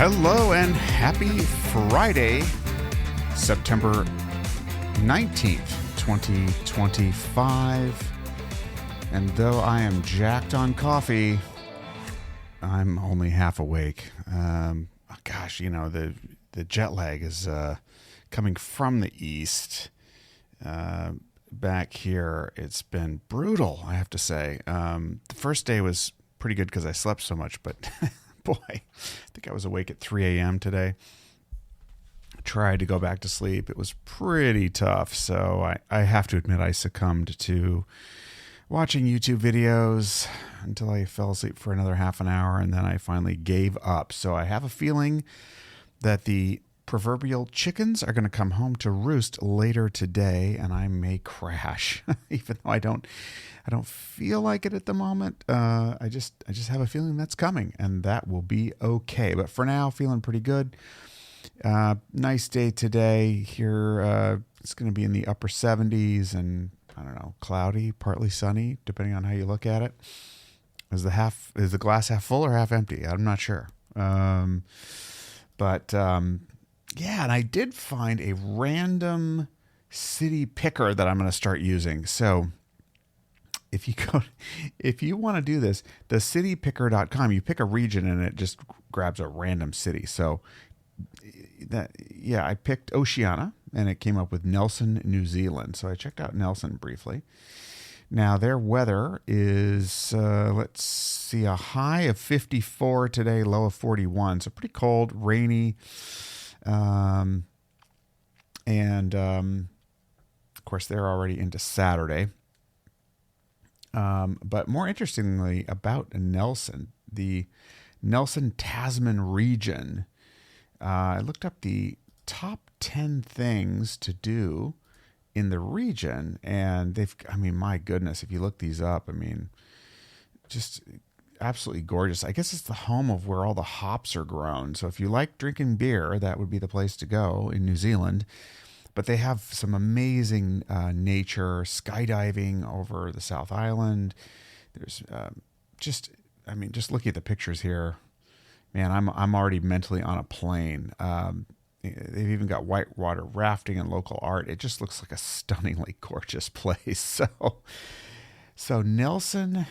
Hello and happy Friday, September 19th, 2025. And though I am jacked on coffee, I'm only half awake. The jet lag is coming from the east. Back here, it's been brutal, I have to say. The first day was pretty good because I slept so much, but boy, I think I was awake at 3 a.m. today. Tried to go back to sleep. It was pretty tough. So I have to admit I succumbed to watching YouTube videos until I fell asleep for another half an hour, and then I finally gave up. So I have a feeling that the proverbial chickens are going to come home to roost later today, and I may crash, even though I don't feel like it at the moment. I just have a feeling that's coming, and that will be okay. But for now, feeling pretty good. Nice day today here. It's going to be in the upper 70s, and I don't know, cloudy, partly sunny, depending on how you look at it. Is the glass half full or half empty? I'm not sure. Yeah, and I did find a random city picker that I'm going to start using. So if you want to do this, the citypicker.com, you pick a region and it just grabs a random city. So I picked Oceania and it came up with Nelson, New Zealand. So I checked out Nelson briefly. Now their weather is, let's see, a high of 54 today, low of 41. So pretty cold, rainy. Of course, they're already into Saturday. But more interestingly about Nelson, the Nelson Tasman region, I looked up the top 10 things to do in the region, and my goodness, if you look these up, just absolutely gorgeous. I guess it's the home of where all the hops are grown. So if you like drinking beer, that would be the place to go in New Zealand. But they have some amazing nature, skydiving over the South Island. There's just looking at the pictures here, man, I'm already mentally on a plane. They've even got whitewater rafting and local art. It just looks like a stunningly gorgeous place. So Nelson,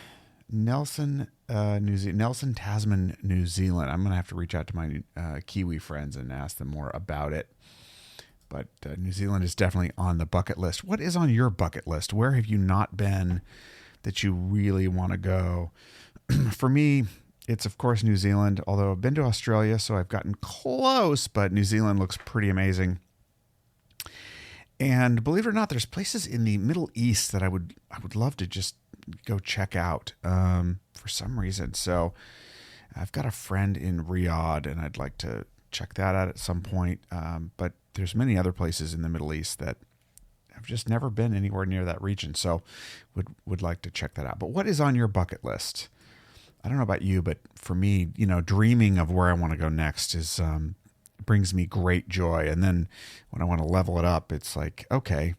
Tasman, New Zealand. I'm going to have to reach out to my Kiwi friends and ask them more about it. But New Zealand is definitely on the bucket list. What is on your bucket list? Where have you not been that you really want to go? For me, it's, of course, New Zealand, although I've been to Australia, so I've gotten close, but New Zealand looks pretty amazing. And believe it or not, there's places in the Middle East that I would love to just go check out for some reason. So I've got a friend in Riyadh, and I'd like to check that out at some point. But there's many other places in the Middle East that I've just never been anywhere near that region. So would like to check that out. But what is on your bucket list? I don't know about you, but for me, dreaming of where I want to go next brings me great joy. And then when I want to level it up, it's like, okay,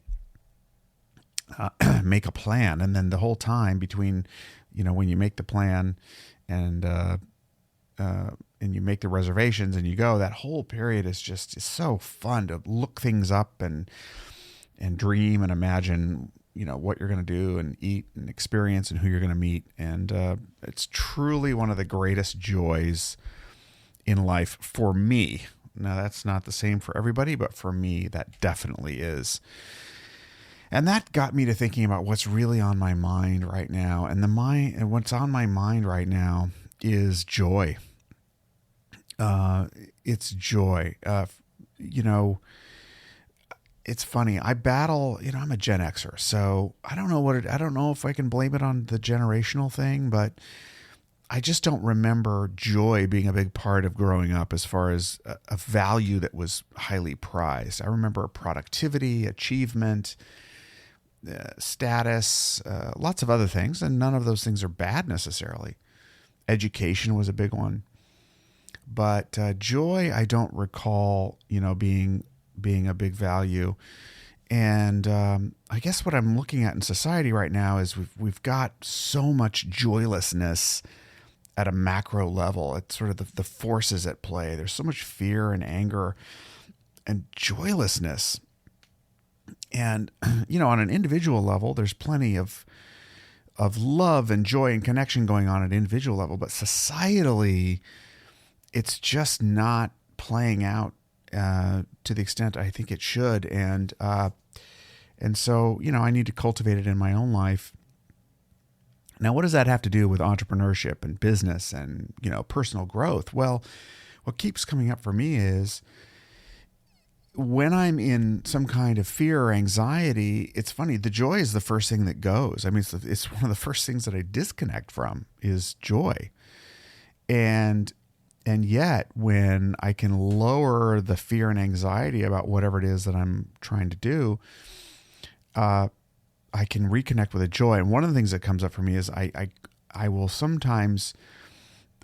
make a plan. And then the whole time between, when you make the plan and you make the reservations and you go, that whole period is so fun to look things up and dream and imagine, what you're going to do and eat and experience and who you're going to meet. And it's truly one of the greatest joys in life for me. Now, that's not the same for everybody, but for me, that definitely is. And that got me to thinking about what's really on my mind right now. And what's on my mind right now is joy. It's joy. It's funny. I battle, I'm a Gen Xer, so I don't know if I can blame it on the generational thing, but I just don't remember joy being a big part of growing up as far as a value that was highly prized. I remember productivity, achievement, status, lots of other things, and none of those things are bad necessarily. Education was a big one. But joy, I don't recall, being a big value. And I guess what I'm looking at in society right now is we've got so much joylessness at a macro level. It's sort of the forces at play. There's so much fear and anger and joylessness. And, on an individual level, there's plenty of love and joy and connection going on at an individual level, but societally, it's just not playing out to the extent I think it should. And so, I need to cultivate it in my own life. Now, what does that have to do with entrepreneurship and business and, personal growth? Well, what keeps coming up for me is when I'm in some kind of fear or anxiety, it's funny. The joy is the first thing that goes. I mean, it's one of the first things that I disconnect from is joy. And yet when I can lower the fear and anxiety about whatever it is that I'm trying to do, I can reconnect with the joy. And one of the things that comes up for me is I will sometimes,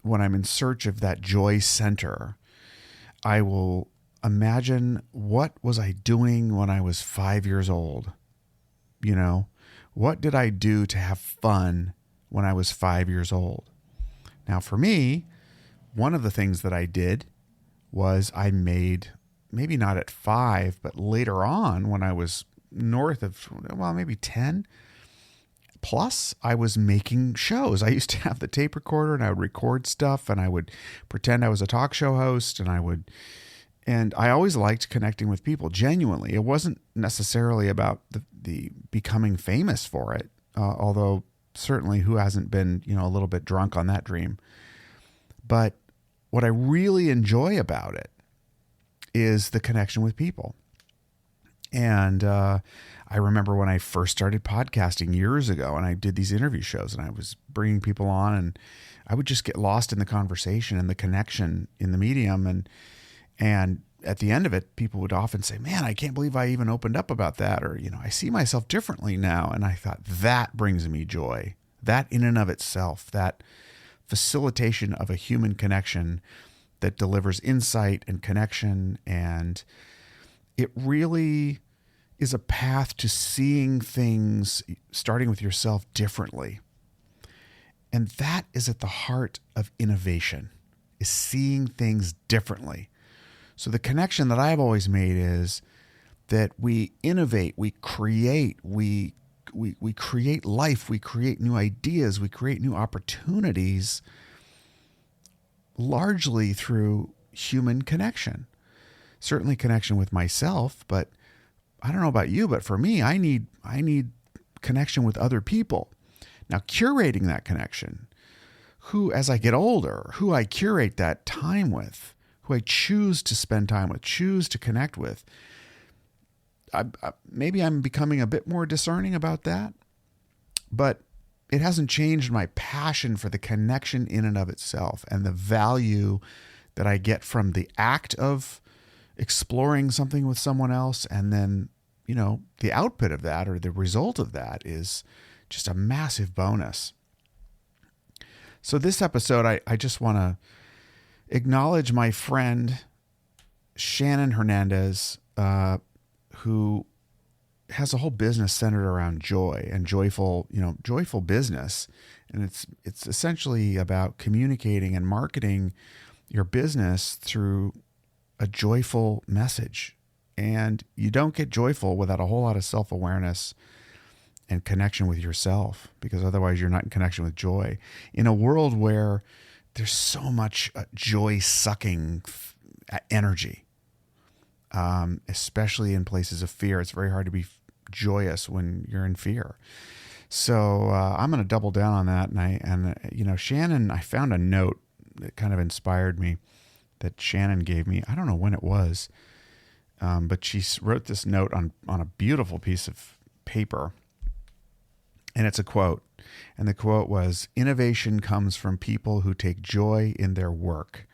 when I'm in search of that joy center, I will imagine, what was I doing when I was 5 years old? What did I do to have fun when I was 5 years old? Now, for me, one of the things that I did was I made, maybe not at 5, but later on when I was north of, maybe 10 plus, I was making shows. I used to have the tape recorder and I would record stuff and I would pretend I was a talk show host and I always liked connecting with people genuinely. It wasn't necessarily about the becoming famous for it, although certainly who hasn't been, a little bit drunk on that dream. But what I really enjoy about it is the connection with people. And I remember when I first started podcasting years ago, and I did these interview shows, and I was bringing people on, and I would just get lost in the conversation and the connection in the medium, and at the end of it, people would often say, "Man, I can't believe I even opened up about that," or I see myself differently now. And I thought, that brings me joy. That in and of itself, that facilitation of a human connection that delivers insight and connection, and it really is a path to seeing things, starting with yourself, differently. And that is at the heart of innovation, is seeing things differently. So the connection that I've always made is that we innovate, we create, we create life, we create new ideas, we create new opportunities, largely through human connection. Certainly connection with myself, but I don't know about you, but for me, I need connection with other people. Now, curating that connection, who, as I get older, who I curate that time with, who I choose to spend time with, choose to connect with, maybe I'm becoming a bit more discerning about that, but it hasn't changed my passion for the connection in and of itself and the value that I get from the act of exploring something with someone else. And then, the output of that, or the result of that, is just a massive bonus. So this episode, I just want to acknowledge my friend, Shannon Hernandez, who has a whole business centered around joy and joyful business. And it's essentially about communicating and marketing your business through a joyful message. And you don't get joyful without a whole lot of self-awareness and connection with yourself, because otherwise you're not in connection with joy. In a world where there's so much joy-sucking energy, especially in places of fear. It's very hard to be joyous when you're in fear. So I'm going to double down on that. And Shannon, I found a note that kind of inspired me that Shannon gave me. I don't know when it was, but she wrote this note on a beautiful piece of paper. And it's a quote. And the quote was, "Innovation comes from people who take joy in their work,"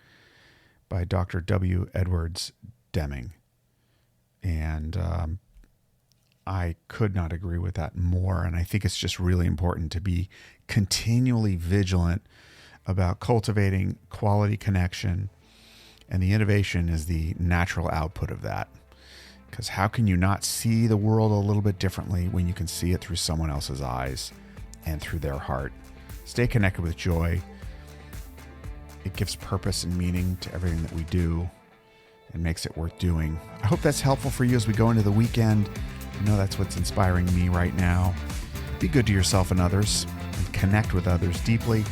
by Dr. W. Edwards Deming. And I could not agree with that more. And I think it's just really important to be continually vigilant about cultivating quality connection. And the innovation is the natural output of that. Because how can you not see the world a little bit differently when you can see it through someone else's eyes and through their heart? Stay connected with joy. it gives purpose and meaning to everything that we do and makes it worth doing. I hope that's helpful for you as we go into the weekend. I know that's what's inspiring me right now. Be good to yourself and others, and connect with others deeply.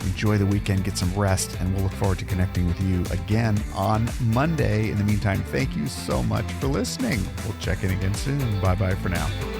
Enjoy the weekend, get some rest, and we'll look forward to connecting with you again on Monday. In the meantime, thank you so much for listening. We'll check in again soon. Bye-bye for now.